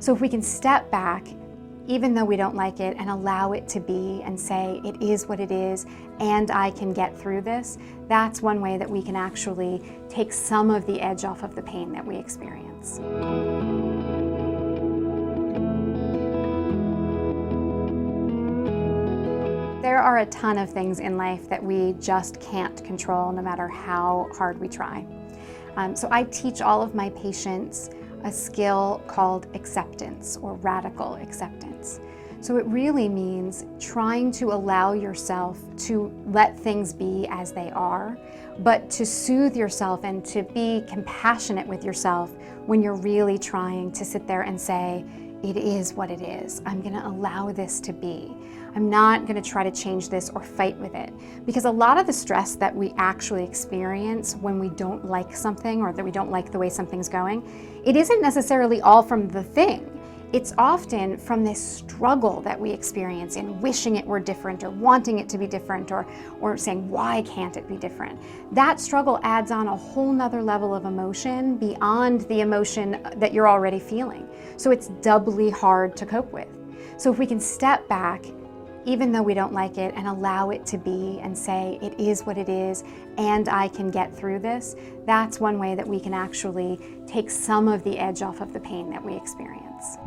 So if we can step back, even though we don't like it, and allow it to be and say, it is what it is, and I can get through this, that's one way that we can actually take some of the edge off of the pain that we experience. There are a ton of things in life that we just can't control no matter how hard we try. So I teach all of my patients a skill called acceptance, or radical acceptance. So it really means trying to allow yourself to let things be as they are, but to soothe yourself and to be compassionate with yourself when you're really trying to sit there and say, it is what it is. I'm gonna allow this to be. I'm not gonna try to change this or fight with it. Because a lot of the stress that we actually experience when we don't like something, or that we don't like the way something's going, it isn't necessarily all from the thing. It's often from this struggle that we experience in wishing it were different, or wanting it to be different, or saying, why can't it be different? That struggle adds on a whole nother level of emotion beyond the emotion that you're already feeling. So it's doubly hard to cope with. So if we can step back, even though we don't like it, and allow it to be and say, it is what it is, and I can get through this, that's one way that we can actually take some of the edge off of the pain that we experience.